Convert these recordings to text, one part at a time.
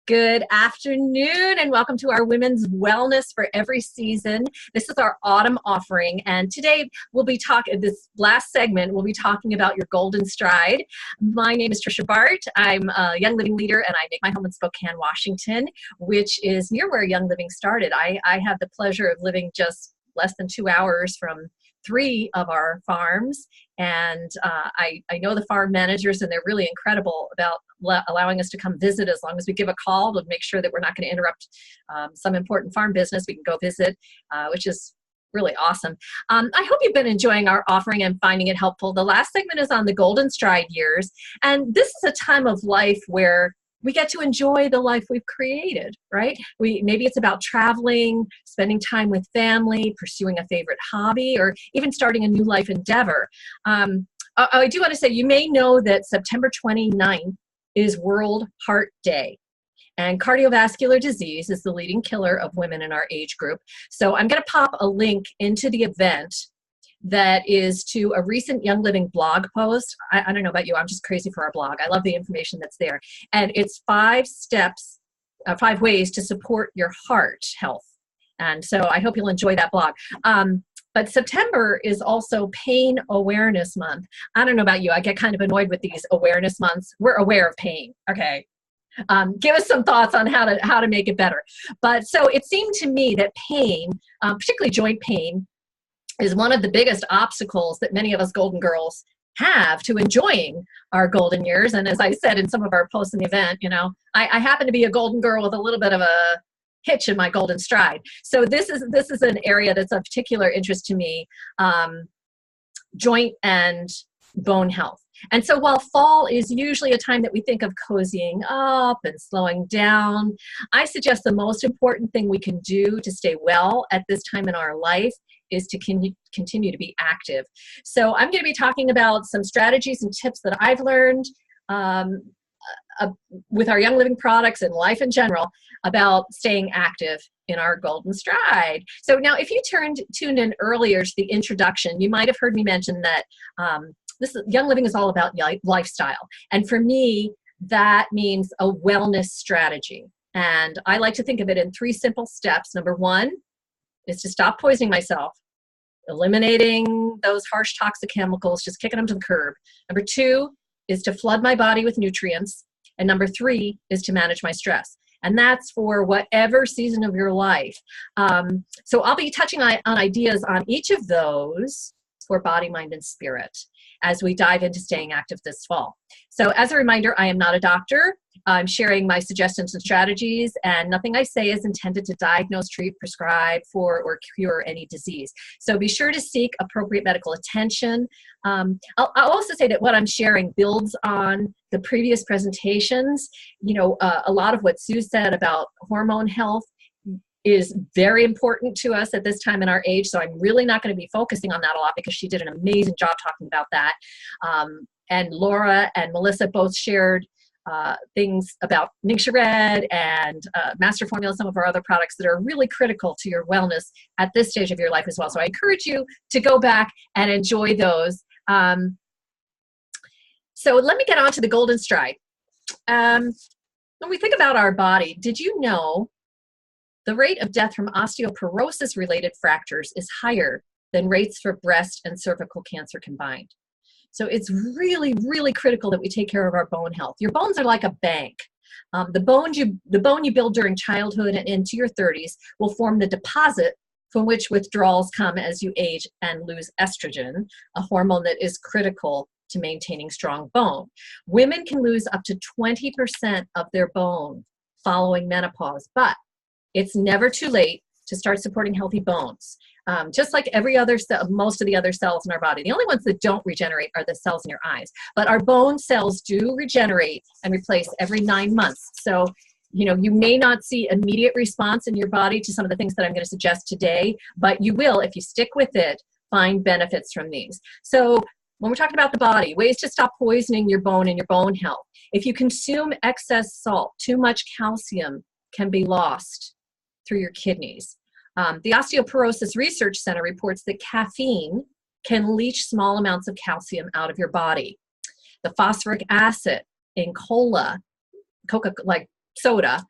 Good afternoon and welcome to our Women's Wellness for Every Season. This is our autumn offering, and today we'll be talking, this last segment, we'll be talking about your golden stride. My name is Trisha Bart. I'm a Young Living leader and I make my home in Spokane, Washington, which is near where Young Living started. I have the pleasure of living just less than 2 hours from 3 of our farms, and I know the farm managers, and they're really incredible about allowing us to come visit as long as we give a call to make sure that we're not going to interrupt some important farm business. We can go visit, which is really awesome. I hope you've been enjoying our offering and finding it helpful. The last segment is on the golden stride years, and this is a time of life where we get to enjoy the life we've created, right? Maybe it's about traveling, spending time with family, pursuing a favorite hobby, or even starting a new life endeavor. I do want to say, you may know that September 29th is World Heart Day. And cardiovascular disease is the leading killer of women in our age group. So I'm going to pop a link into the event that is to a recent Young Living blog post. I don't know about you, I'm just crazy for our blog. I love the information that's there. And it's 5 steps, 5 ways to support your heart health. And so I hope you'll enjoy that blog. But September is also Pain Awareness Month. I don't know about you, I get kind of annoyed with these awareness months. We're aware of pain, okay? Give us some thoughts on how to make it better. But so it seemed to me that pain, particularly joint pain, is one of the biggest obstacles that many of us golden girls have to enjoying our golden years. And as I said in some of our posts in the event, you know, I happen to be a golden girl with a little bit of a hitch in my golden stride. So this is an area that's of particular interest to me, joint and bone health. And so while fall is usually a time that we think of cozying up and slowing down, I suggest the most important thing we can do to stay well at this time in our life is to continue to be active. So I'm going to be talking about some strategies and tips that I've learned with our Young Living products and life in general about staying active in our golden stride. So now if you tuned in earlier to the introduction, you might have heard me mention that Young Living is all about lifestyle. And for me, that means a wellness strategy. And I like to think of it in 3 simple steps. Number 1 is to stop poisoning myself, eliminating those harsh toxic chemicals, just kicking them to the curb. Number 2 is to flood my body with nutrients. And number 3 is to manage my stress. And that's for whatever season of your life. So I'll be touching on ideas on each of those for body, mind, and spirit as we dive into staying active this fall. So as a reminder, I am not a doctor. I'm sharing my suggestions and strategies, and nothing I say is intended to diagnose, treat, prescribe for, or cure any disease. So be sure to seek appropriate medical attention. I'll also say that what I'm sharing builds on the previous presentations. You know, a lot of what Sue said about hormone health is very important to us at this time in our age. So I'm really not going to be focusing on that a lot because she did an amazing job talking about that. And Laura and Melissa both shared things about Ningxia Red and Master Formula, some of our other products that are really critical to your wellness at this stage of your life as well. So I encourage you to go back and enjoy those. So let me get on to the golden stride. When we think about our body, did you know the rate of death from osteoporosis-related fractures is higher than rates for breast and cervical cancer combined? So it's really, really critical that we take care of our bone health. Your bones are like a bank. The bone you build during childhood and into your 30s will form the deposit from which withdrawals come as you age and lose estrogen, a hormone that is critical to maintaining strong bone. Women can lose up to 20% of their bone following menopause, but it's never too late to start supporting healthy bones. Just like every other cell, most of the other cells in our body. The only ones that don't regenerate are the cells in your eyes. But our bone cells do regenerate and replace every 9 months. So, you know, you may not see immediate response in your body to some of the things that I'm going to suggest today, but you will, if you stick with it, find benefits from these. So when we're talking about the body, ways to stop poisoning your bone and your bone health. If you consume excess salt, too much calcium can be lost through your kidneys. The Osteoporosis Research Center reports that caffeine can leach small amounts of calcium out of your body. The phosphoric acid in cola, like soda,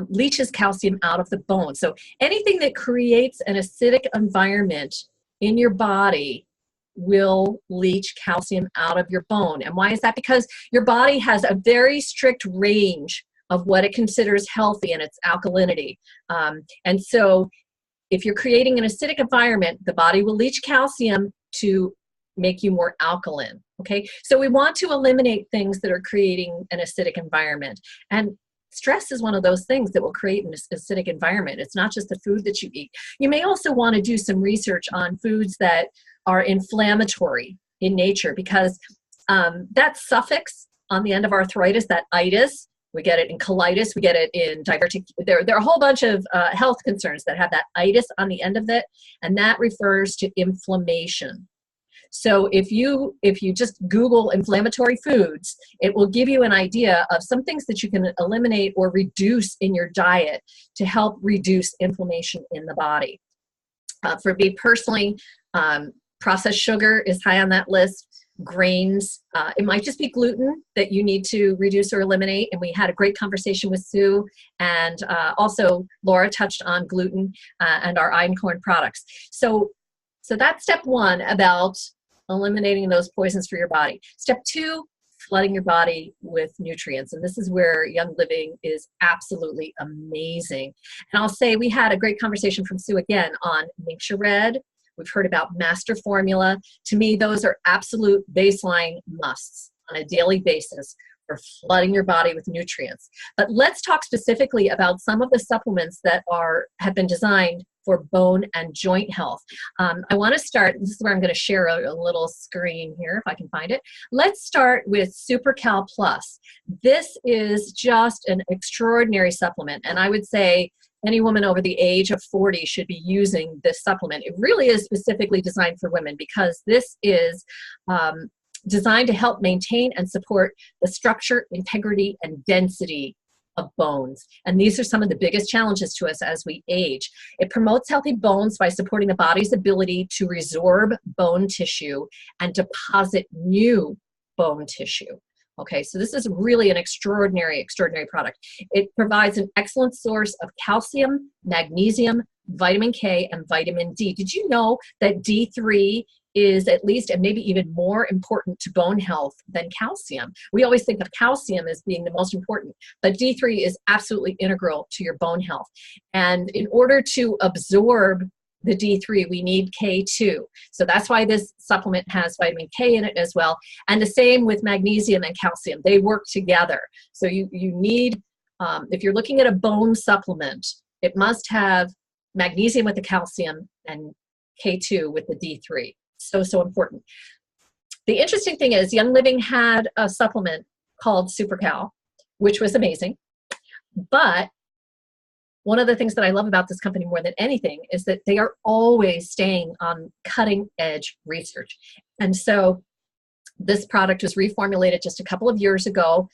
leaches calcium out of the bone. So anything that creates an acidic environment in your body will leach calcium out of your bone. And why is that? Because your body has a very strict range of what it considers healthy in its alkalinity. And so if you're creating an acidic environment, the body will leach calcium to make you more alkaline. Okay, so we want to eliminate things that are creating an acidic environment. And stress is one of those things that will create an acidic environment. It's not just the food that you eat. You may also want to do some research on foods that are inflammatory in nature, because that suffix on the end of arthritis, that itis, we get it in colitis, we get it in divertic. There are a whole bunch of health concerns that have that itis on the end of it, and that refers to inflammation. So if you just Google inflammatory foods, it will give you an idea of some things that you can eliminate or reduce in your diet to help reduce inflammation in the body. For me personally, processed sugar is high on that list. Grains, it might just be gluten that you need to reduce or eliminate. And we had a great conversation with Sue, and also Laura touched on gluten and our einkorn products. So that's step one about eliminating those poisons for your body. Step two, flooding your body with nutrients. And this is where Young Living is absolutely amazing. And I'll say we had a great conversation from Sue again on Ningxia Red. We've heard about Master Formula. To me, those are absolute baseline musts on a daily basis for flooding your body with nutrients. But let's talk specifically about some of the supplements that have been designed for bone and joint health. I want to start, this is where I'm going to share a little screen here, if I can find it. Let's start with SuperCal Plus. This is just an extraordinary supplement, and I would say any woman over the age of 40 should be using this supplement. It really is specifically designed for women, because this is designed to help maintain and support the structure, integrity, and density of bones. And these are some of the biggest challenges to us as we age. It promotes healthy bones by supporting the body's ability to resorb bone tissue and deposit new bone tissue. Okay, so this is really an extraordinary product. It provides an excellent source of calcium, magnesium, vitamin K, and vitamin D. Did you know that D3 is at least, and maybe even more important to bone health than calcium? We always think of calcium as being the most important, but D3 is absolutely integral to your bone health. And in order to absorb the D3, we need K2. So that's why this supplement has vitamin K in it as well. And the same with magnesium and calcium. They work together. So you need, if you're looking at a bone supplement, it must have magnesium with the calcium and K2 with the D3. So important. The interesting thing is Young Living had a supplement called SuperCal, which was amazing. But one of the things that I love about this company more than anything is that they are always staying on cutting edge research. And so this product was reformulated just a couple of years ago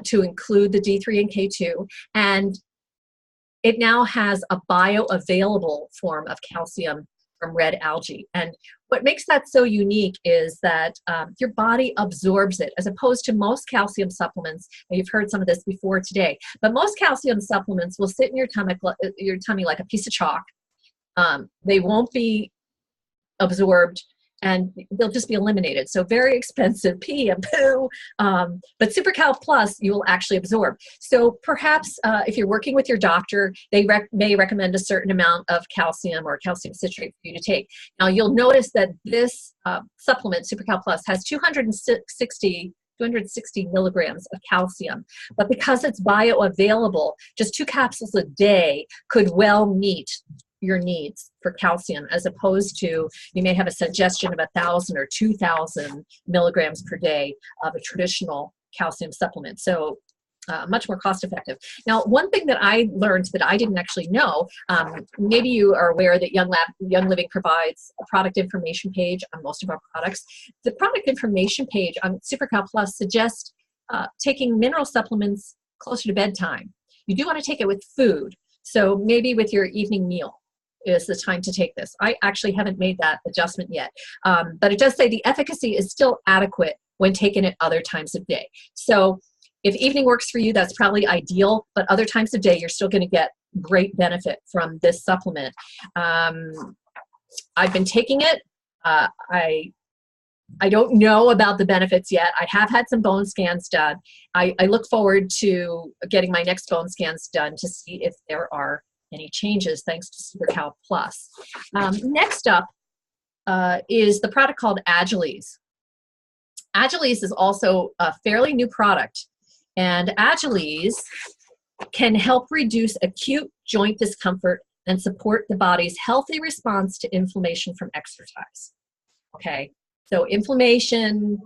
to include the D3 and K2. And it now has a bioavailable form of calcium from red algae. And what makes that so unique is that your body absorbs it, as opposed to most calcium supplements. And you've heard some of this before today, but most calcium supplements will sit in your tummy like a piece of chalk. They won't be absorbed, and they'll just be eliminated. So very expensive, pee and poo. But SuperCal Plus, you will actually absorb. So perhaps if you're working with your doctor, they may recommend a certain amount of calcium or calcium citrate for you to take. Now you'll notice that this supplement, SuperCal Plus, has 260 milligrams of calcium. But because it's bioavailable, just 2 capsules a day could well meet your needs for calcium, as opposed to you may have a suggestion of 1,000 or 2,000 milligrams per day of a traditional calcium supplement. So much more cost effective. Now, one thing that I learned that I didn't actually know, maybe you are aware that Young Living provides a product information page on most of our products. The product information page on SuperCal Plus suggests taking mineral supplements closer to bedtime. You do want to take it with food. So maybe with your evening meal is the time to take this. I actually haven't made that adjustment yet. But it does say the efficacy is still adequate when taken at other times of day. So If evening works for you, that's probably ideal, but other times of day, you're still going to get great benefit from this supplement. I've been taking it. I don't know about the benefits yet. I have had some bone scans done. I look forward to getting my next bone scans done to see if there are any changes thanks to SuperCal Plus. Next up is the product called Agiles. Agiles is also a fairly new product, and Agiles can help reduce acute joint discomfort and support the body's healthy response to inflammation from exercise. Okay, so inflammation,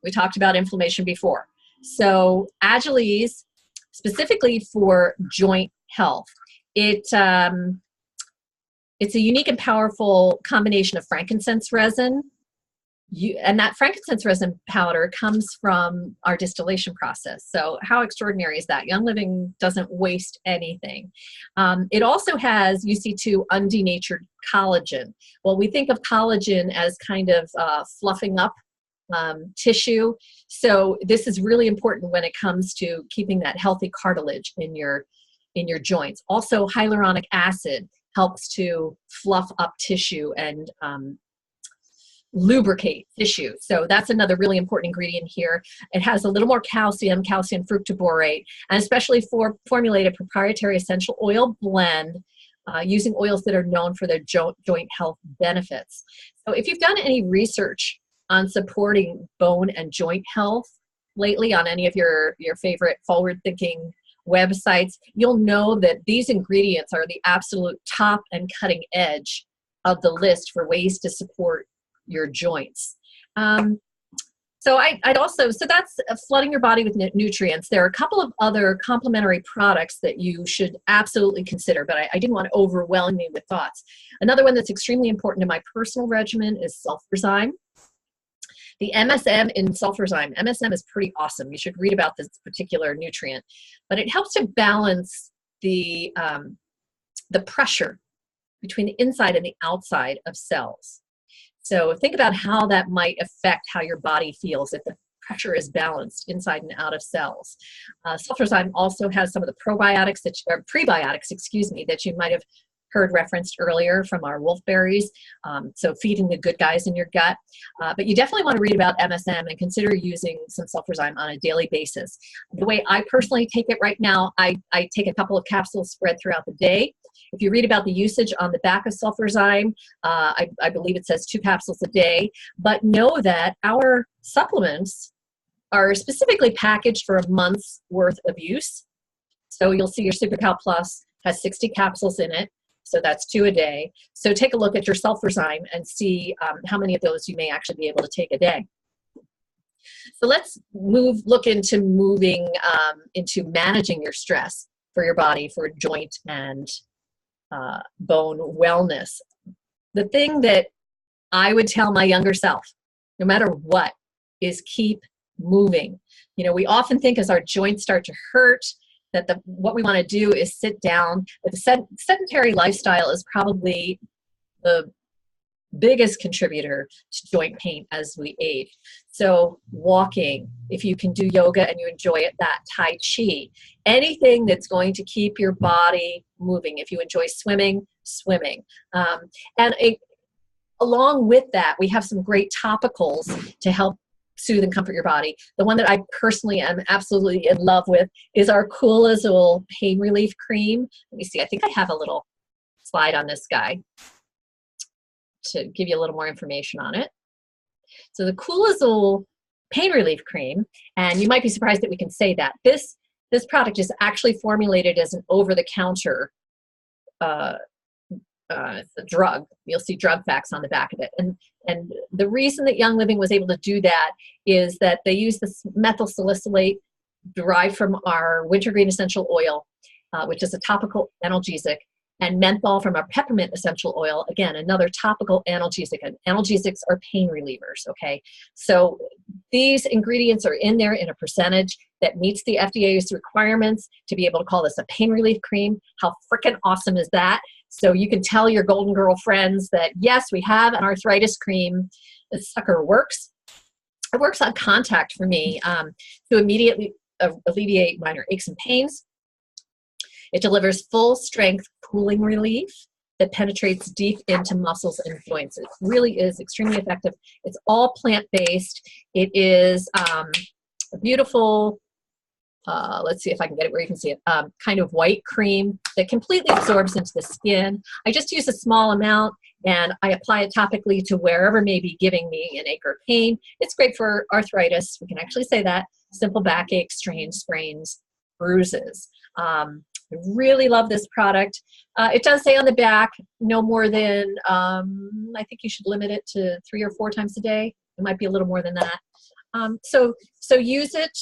we talked about inflammation before. So Agiles, specifically for joint health, it's a unique and powerful combination of frankincense resin, and that frankincense resin powder comes from our distillation process. So how extraordinary is that? Young Living doesn't waste anything. It also has UC2 undenatured collagen. Well, we think of collagen as kind of fluffing up tissue. So this is really important when it comes to keeping that healthy cartilage in your joints. Also, hyaluronic acid helps to fluff up tissue and lubricate tissue. So that's another really important ingredient here. It has a little more calcium fructoborate, and especially for formulated proprietary essential oil blend using oils that are known for their joint health benefits. So if you've done any research on supporting bone and joint health lately on any of your favorite forward-thinking websites, you'll know that these ingredients are the absolute top and cutting edge of the list for ways to support your joints. So that's flooding your body with nutrients. There are a couple of other complementary products that you should absolutely consider, but I didn't want to overwhelm you with thoughts. Another one that's extremely important in my personal regimen is sulfurzyme. The MSM in sulfurzyme, MSM is pretty awesome. You should read about this particular nutrient, but it helps to balance the pressure between the inside and the outside of cells. So think about how that might affect how your body feels if the pressure is balanced inside and out of cells. Sulfurzyme also has some of the prebiotics that you might have heard referenced earlier from our wolfberries, so feeding the good guys in your gut. But you definitely want to read about MSM and consider using some sulfurzyme on a daily basis. The way I personally take it right now, I take a couple of capsules spread throughout the day. If you read about the usage on the back of sulfurzyme, I believe it says 2 capsules a day, but know that our supplements are specifically packaged for a month's worth of use. So you'll see your SuperCal Plus has 60 capsules in it. So that's 2 a day. So take a look at your sulfurzyme and see how many of those you may actually be able to take a day. So let's look into moving into managing your stress for your body, for joint and bone wellness. The thing that I would tell my younger self, no matter what, is keep moving. You know, we often think as our joints start to hurt that what we want to do is sit down. But the sedentary lifestyle is probably the biggest contributor to joint pain as we age. So walking, if you can do yoga and you enjoy it, that Tai Chi, anything that's going to keep your body moving. If you enjoy swimming, swimming. Along with that, we have some great topicals to help soothe and comfort your body. The one that I personally am absolutely in love with is our Cool Azul Pain Relief Cream. Let me see, I think I have a little slide on this guy to give you a little more information on it. So the Cool Azul Pain Relief Cream, and you might be surprised that we can say that. This product is actually formulated as an over-the-counter drug. You'll see drug facts on the back of it. And the reason that Young Living was able to do that is that they use this methyl salicylate derived from our wintergreen essential oil, which is a topical analgesic, and menthol from our peppermint essential oil, again, another topical analgesic. And analgesics are pain relievers, okay? So these ingredients are in there in a percentage that meets the FDA's requirements to be able to call this a pain relief cream. How freaking awesome is that? So you can tell your Golden Girl friends that, yes, we have an arthritis cream. This sucker works. It works on contact for me to immediately alleviate minor aches and pains. It delivers full strength cooling relief that penetrates deep into muscles and joints. It really is extremely effective. It's all plant-based. It is a beautiful, let's see if I can get it where you can see it, kind of white cream that completely absorbs into the skin. I just use a small amount and I apply it topically to wherever may be giving me an ache or pain. It's great for arthritis. We can actually say that. Simple backache, strains, sprains, bruises. I really love this product. It does say on the back, no more than, I think you should limit it to 3 or 4 times a day. It might be a little more than that. So use it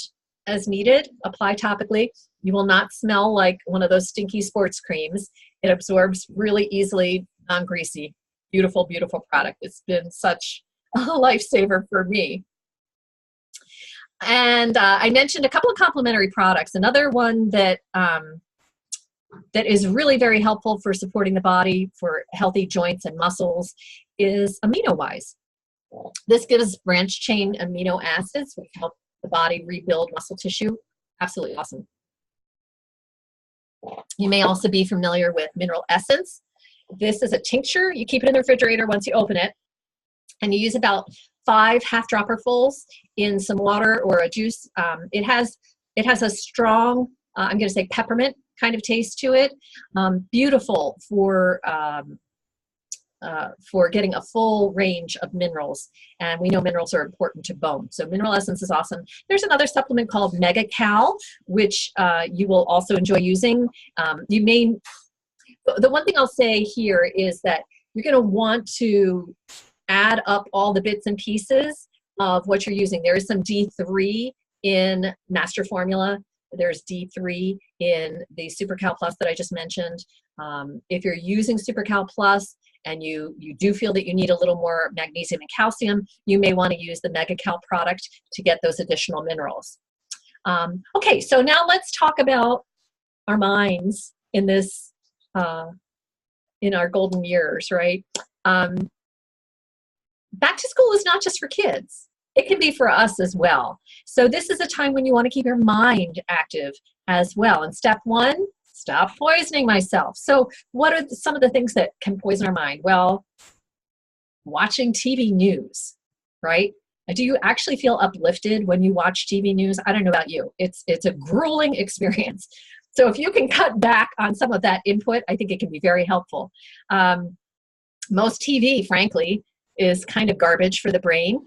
as needed, apply topically. You will not smell like one of those stinky sports creams. It absorbs really easily, non-greasy. Beautiful, beautiful product. It's been such a lifesaver for me. And I mentioned a couple of complementary products. Another one that that is really very helpful for supporting the body for healthy joints and muscles is AminoWise. This gives branch chain amino acids, which help the body rebuild muscle tissue. Absolutely awesome. You may also be familiar with Mineral Essence. This is a tincture. You keep it in the refrigerator once you open it, and you use about 5 half-dropperfuls in some water or a juice. It has a strong, I'm going to say peppermint kind of taste to it. Beautiful for getting a full range of minerals, and we know minerals are important to bone. So Mineral Essence is awesome. There's another supplement called Mega-Cal, which you will also enjoy using. The one thing I'll say here is that you're going to want to add up all the bits and pieces of what you're using. There is some D3 in Master Formula. There's D3 in the SuperCal Plus that I just mentioned. If you're using SuperCal Plus and you do feel that you need a little more magnesium and calcium, you may want to use the Mega-Cal product to get those additional minerals. Okay, so now let's talk about our minds in this, in our golden years, right? Back to school is not just for kids. It can be for us as well. So this is a time when you want to keep your mind active as well. And step 1, stop poisoning myself. So what are some of the things that can poison our mind? Well, watching TV news, right? Do you actually feel uplifted when you watch TV news? I don't know about you. It's a grueling experience. So if you can cut back on some of that input, I think it can be very helpful. Most TV, frankly, is kind of garbage for the brain.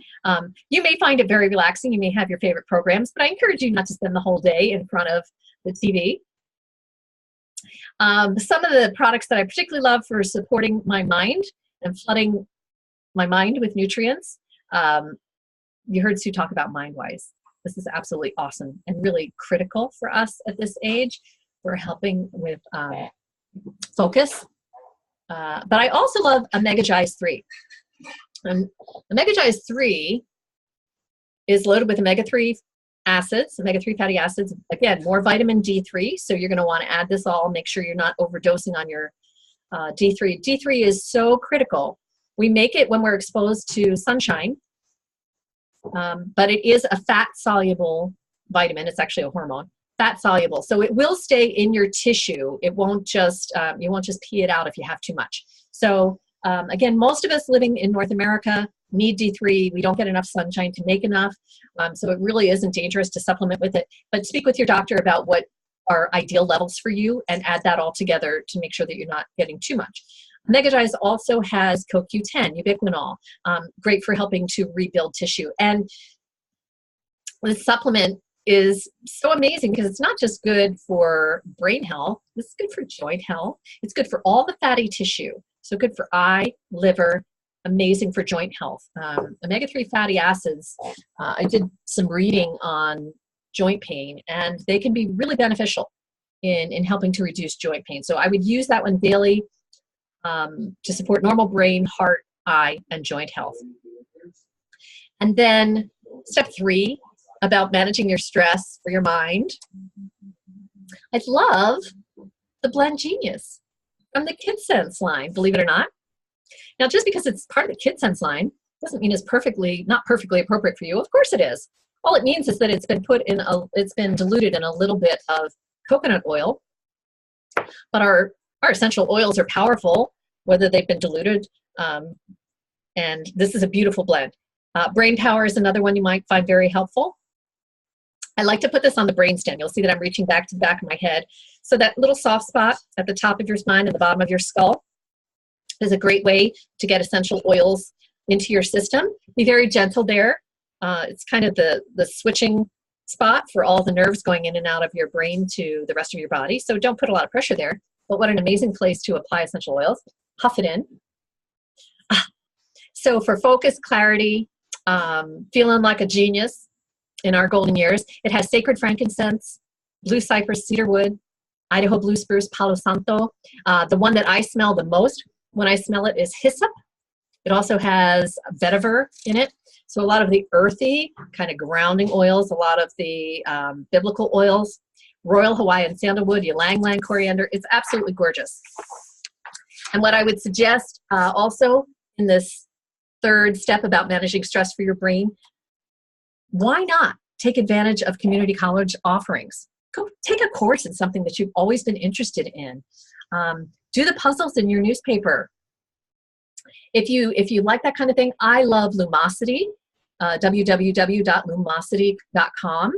You may find it very relaxing. You may have your favorite programs, but I encourage you not to spend the whole day in front of the TV. Some of the products that I particularly love for supporting my mind and flooding my mind with nutrients, you heard Sue talk about MindWise. This is absolutely awesome and really critical for us at this age. We're helping with focus. But I also love Omega-Gize 3. Omega-Gize 3 is loaded with omega-3 acids, omega-3 fatty acids. Again, more vitamin D3, so you're going to want to add this all. Make sure you're not overdosing on your D3. D3 is so critical. We make it when we're exposed to sunshine, but it is a fat-soluble vitamin. It's actually a hormone, fat-soluble. So it will stay in your tissue. It won't just, you won't just pee it out if you have too much. So again, most of us living in North America need D3. We don't get enough sunshine to make enough. So it really isn't dangerous to supplement with it. But speak with your doctor about what are ideal levels for you and add that all together to make sure that you're not getting too much. Omega-Gize also has CoQ10, ubiquinol, great for helping to rebuild tissue. And this supplement is so amazing because it's not just good for brain health, it's good for joint health. It's good for all the fatty tissue. So good for eye, liver, amazing for joint health. Omega-3 fatty acids, I did some reading on joint pain, and they can be really beneficial in helping to reduce joint pain. So I would use that one daily to support normal brain, heart, eye, and joint health. And then step 3, about managing your stress for your mind. I love the Blend Genius from the KidSense line, believe it or not. Now, just because it's part of the KidSense line doesn't mean it's not perfectly appropriate for you. Of course it is. All it means is that it's been diluted in a little bit of coconut oil. But our essential oils are powerful, whether they've been diluted. And this is a beautiful blend. Brain Power is another one you might find very helpful. I like to put this on the brainstem. You'll see that I'm reaching back to the back of my head. So that little soft spot at the top of your spine and the bottom of your skull is a great way to get essential oils into your system. Be very gentle there. It's kind of the switching spot for all the nerves going in and out of your brain to the rest of your body. So don't put a lot of pressure there. But what an amazing place to apply essential oils. Huff it in. So for focus, clarity, feeling like a genius in our golden years, it has sacred frankincense, blue cypress, cedarwood, Idaho blue spruce, Palo Santo. The one that I smell the most when I smell it is hyssop. It also has vetiver in it. So a lot of the earthy, kind of grounding oils, a lot of the biblical oils, royal Hawaiian sandalwood, ylang ylang coriander. It's absolutely gorgeous. And what I would suggest also in this third step about managing stress for your brain, why not take advantage of community college offerings? Go take a course in something that you've always been interested in. Do the puzzles in your newspaper. If you like that kind of thing, I love Lumosity, www.lumosity.com,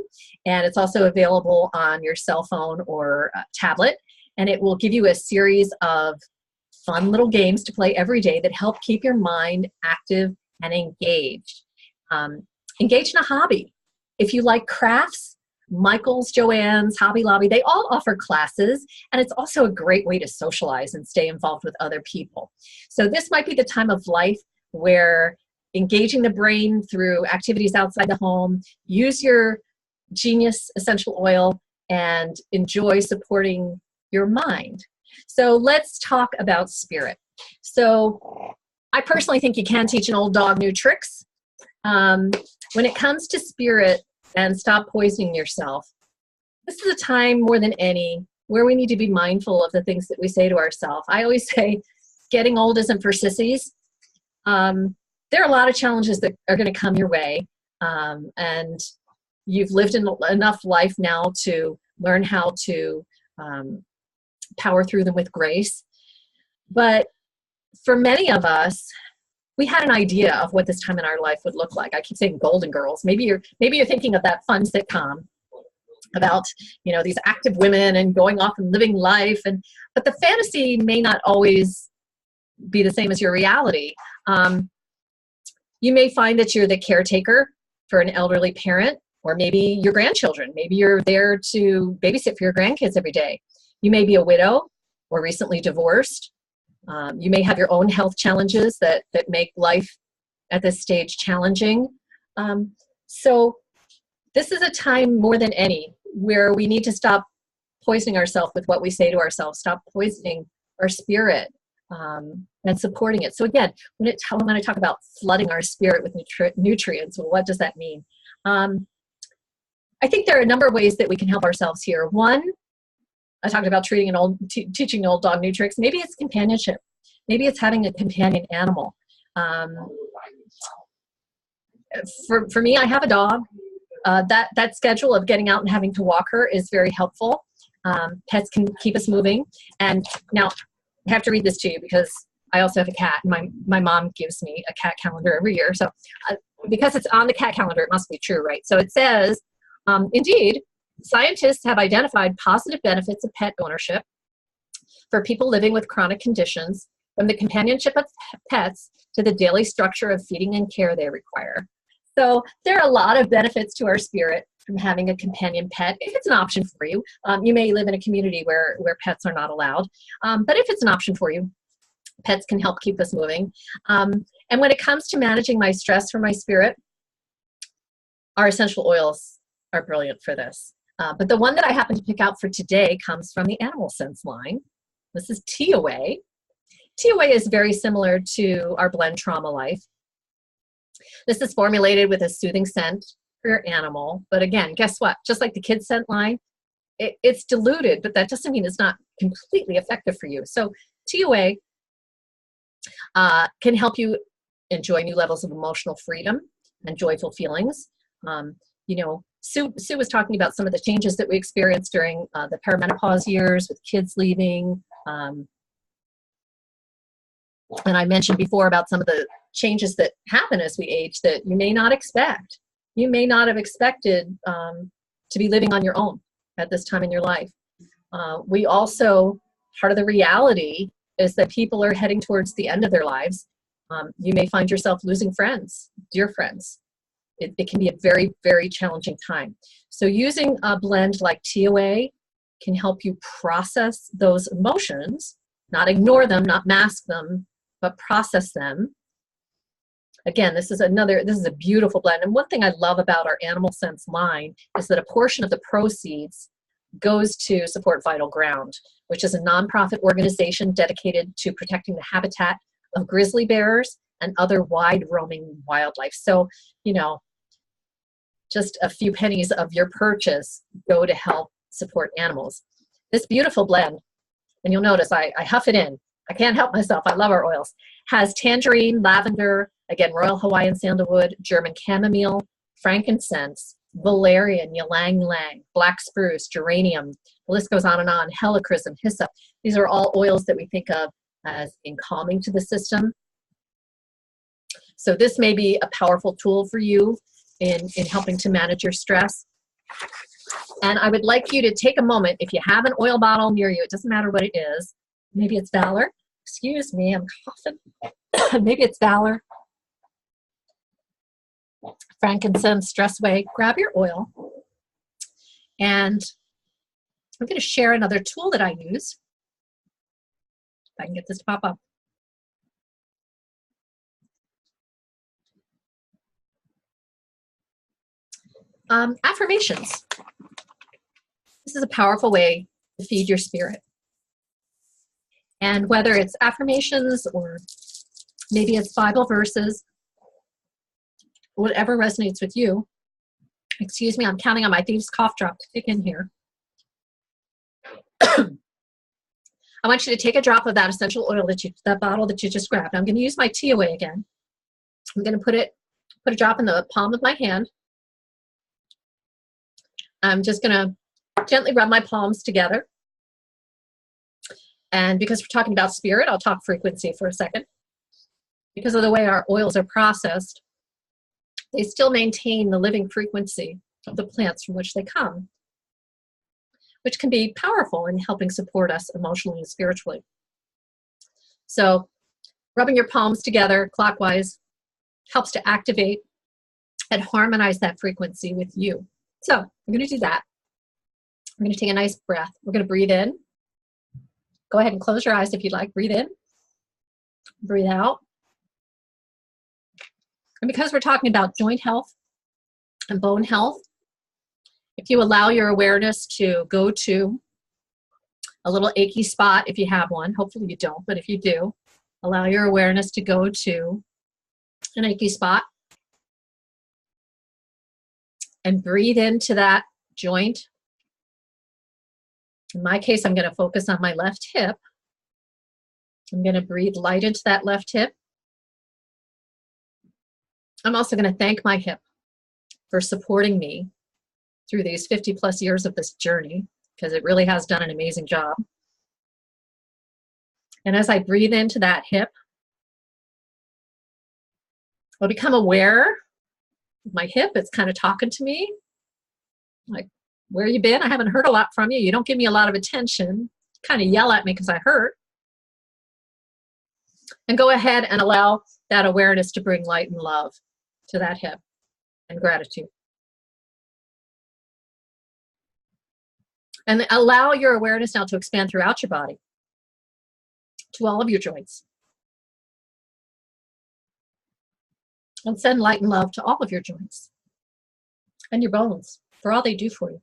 and it's also available on your cell phone or tablet, and it will give you a series of fun little games to play every day that help keep your mind active and engaged. Engage in a hobby. If you like crafts, Michael's, Joann's, Hobby Lobby, they all offer classes, and it's also a great way to socialize and stay involved with other people. So this might be the time of life where engaging the brain through activities outside the home, use your Genius essential oil, and enjoy supporting your mind. So let's talk about spirit. So I personally think you can teach an old dog new tricks. When it comes to spirit and stop poisoning yourself, this is a time more than any where we need to be mindful of the things that we say to ourselves. I always say getting old isn't for sissies. There are a lot of challenges that are going to come your way, and you've lived enough life now to learn how to power through them with grace. But for many of us, we had an idea of what this time in our life would look like. I keep saying Golden Girls. Maybe you're thinking of that fun sitcom about, these active women and going off and living life, but the fantasy may not always be the same as your reality. You may find that you're the caretaker for an elderly parent, or maybe your grandchildren. Maybe you're there to babysit for your grandkids every day. You may be a widow or recently divorced. You may have your own health challenges that make life at this stage challenging. So this is a time more than any where we need to stop poisoning ourselves with what we say to ourselves, stop poisoning our spirit, and supporting it. So again, when I talk about flooding our spirit with nutrients, well, what does that mean? I think there are a number of ways that we can help ourselves here. One, I talked about teaching an old dog new tricks. Maybe it's companionship. Maybe it's having a companion animal. For me, I have a dog. That schedule of getting out and having to walk her is very helpful. Pets can keep us moving. And now I have to read this to you because I also have a cat. My mom gives me a cat calendar every year. So because it's on the cat calendar, it must be true, right? So it says, indeed, scientists have identified positive benefits of pet ownership for people living with chronic conditions, from the companionship of pets to the daily structure of feeding and care they require. So there are a lot of benefits to our spirit from having a companion pet, if it's an option for you. You may live in a community where pets are not allowed, but if it's an option for you, pets can help keep us moving. And when it comes to managing my stress for my spirit, our essential oils are brilliant for this. But the one that I happen to pick out for today comes from the Animal Sense line. This is Tea-Away. Tea-Away is very similar to our blend Trauma Life. This is formulated with a soothing scent for your animal. But again, guess what? Just like the kids scent line, it's diluted, but that doesn't mean it's not completely effective for you. So Tea-Away can help you enjoy new levels of emotional freedom and joyful feelings. you know, Sue was talking about some of the changes that we experienced during the perimenopause years with kids leaving. And I mentioned before about some of the changes that happen as we age that you may not expect. You may not have expected to be living on your own at this time in your life. We also, part of the reality is that people are heading towards the end of their lives. You may find yourself losing friends, dear friends. It can be a very, very challenging time. So using a blend like TOA can help you process those emotions, not ignore them, not mask them, but process them. Again, this is a beautiful blend. And one thing I love about our Animal Sense line is that a portion of the proceeds goes to support Vital Ground, which is a nonprofit organization dedicated to protecting the habitat of grizzly bears and other wide roaming wildlife. So, you know, just a few pennies of your purchase go to help support animals. This beautiful blend, and you'll notice I huff it in. I can't help myself. I love our oils. Has tangerine, lavender, again, Royal Hawaiian sandalwood, German chamomile, frankincense, valerian, ylang ylang, black spruce, geranium. The list goes on and on. Helichrysum, hyssop. These are all oils that we think of as being calming to the system. So this may be a powerful tool for you in helping to manage your stress. And I would like you to take a moment, if you have an oil bottle near you, it doesn't matter what it is. Maybe it's Valor. Excuse me, I'm coughing. Maybe it's Valor. Frankincense, Stress Away. Grab your oil. And I'm going to share another tool that I use. If I can get this to pop up. Affirmations. This is a powerful way to feed your spirit. And whether it's affirmations or maybe it's Bible verses, whatever resonates with you. Excuse me, I'm counting on my thieves' cough drop to kick in here. I want you to take a drop of that essential oil that bottle that you just grabbed. I'm going to use my TOA again. I'm going to put a drop in the palm of my hand. I'm just going to gently rub my palms together. And because we're talking about spirit, I'll talk frequency for a second. Because of the way our oils are processed, they still maintain the living frequency of the plants from which they come, which can be powerful in helping support us emotionally and spiritually. So rubbing your palms together clockwise helps to activate and harmonize that frequency with you. So I'm going to do that. I'm going to take a nice breath. We're going to breathe in. Go ahead and close your eyes if you'd like. Breathe in. Breathe out. And because we're talking about joint health and bone health, if you allow your awareness to go to a little achy spot, if you have one, hopefully you don't, but if you do, allow your awareness to go to an achy spot and breathe into that joint. In my case, I'm going to focus on my left hip. I'm going to breathe light into that left hip. I'm also going to thank my hip for supporting me through these 50 plus years of this journey, because it really has done an amazing job. And as I breathe into that hip, I'll become aware of my hip. It's kind of talking to me, like, where you been? I haven't heard a lot from you. You don't give me a lot of attention. Kind of yell at me because I hurt. And go ahead and allow that awareness to bring light and love to that hip and gratitude. And allow your awareness now to expand throughout your body, to all of your joints. And send light and love to all of your joints and your bones for all they do for you.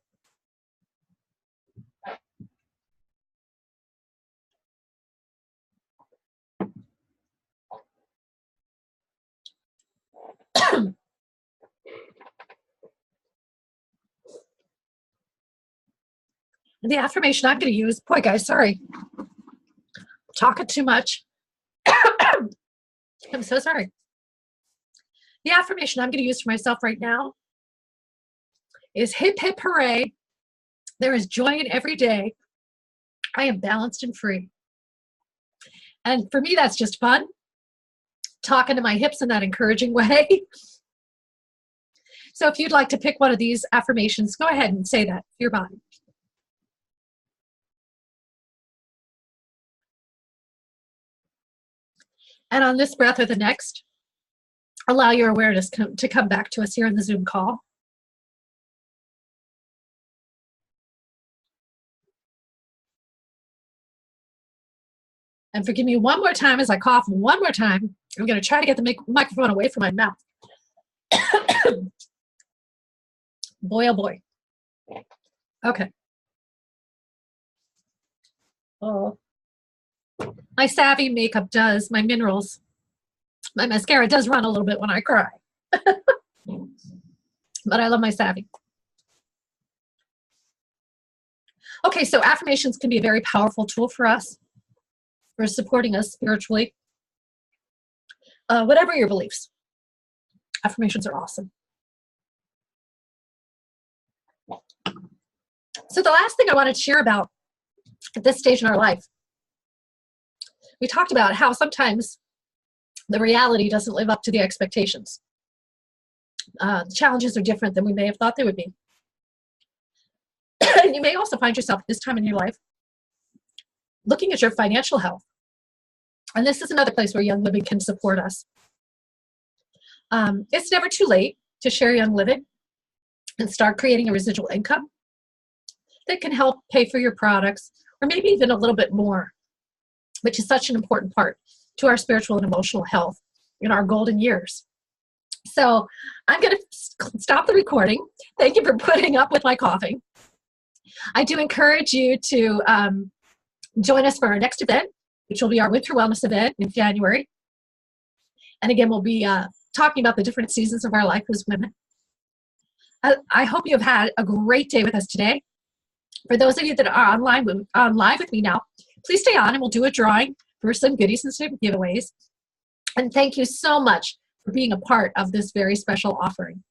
The affirmation I'm going to use, boy guys, sorry, talking too much. I'm so sorry. The affirmation I'm going to use for myself right now is hip, hip, hooray. There is joy in every day. I am balanced and free. And for me, that's just fun. Talking to my hips in that encouraging way. So if you'd like to pick one of these affirmations, go ahead and say that to your body. And on this breath or the next, allow your awareness to come back to us here in the Zoom call. And forgive me one more time as I cough one more time. I'm going to try to get the microphone away from my mouth. Boy, oh boy. Okay. Oh. My Savvy makeup does, my minerals, my mascara does run a little bit when I cry. But I love my Savvy. Okay, so affirmations can be a very powerful tool for us, for supporting us spiritually. Whatever your beliefs, affirmations are awesome. So the last thing I wanted to share about at this stage in our life, we talked about how sometimes the reality doesn't live up to the expectations. The challenges are different than we may have thought they would be. And you may also find yourself at this time in your life looking at your financial health. And this is another place where Young Living can support us. It's never too late to share Young Living and start creating a residual income that can help pay for your products, or maybe even a little bit more, which is such an important part to our spiritual and emotional health in our golden years. So I'm going to stop the recording. Thank you for putting up with my coughing. I do encourage you to join us for our next event, which will be our Winter Wellness event in January. And again, we'll be talking about the different seasons of our life as women. I hope you have had a great day with us today. For those of you that are on live with me now, please stay on and we'll do a drawing for some goodies and some giveaways. And thank you so much for being a part of this very special offering.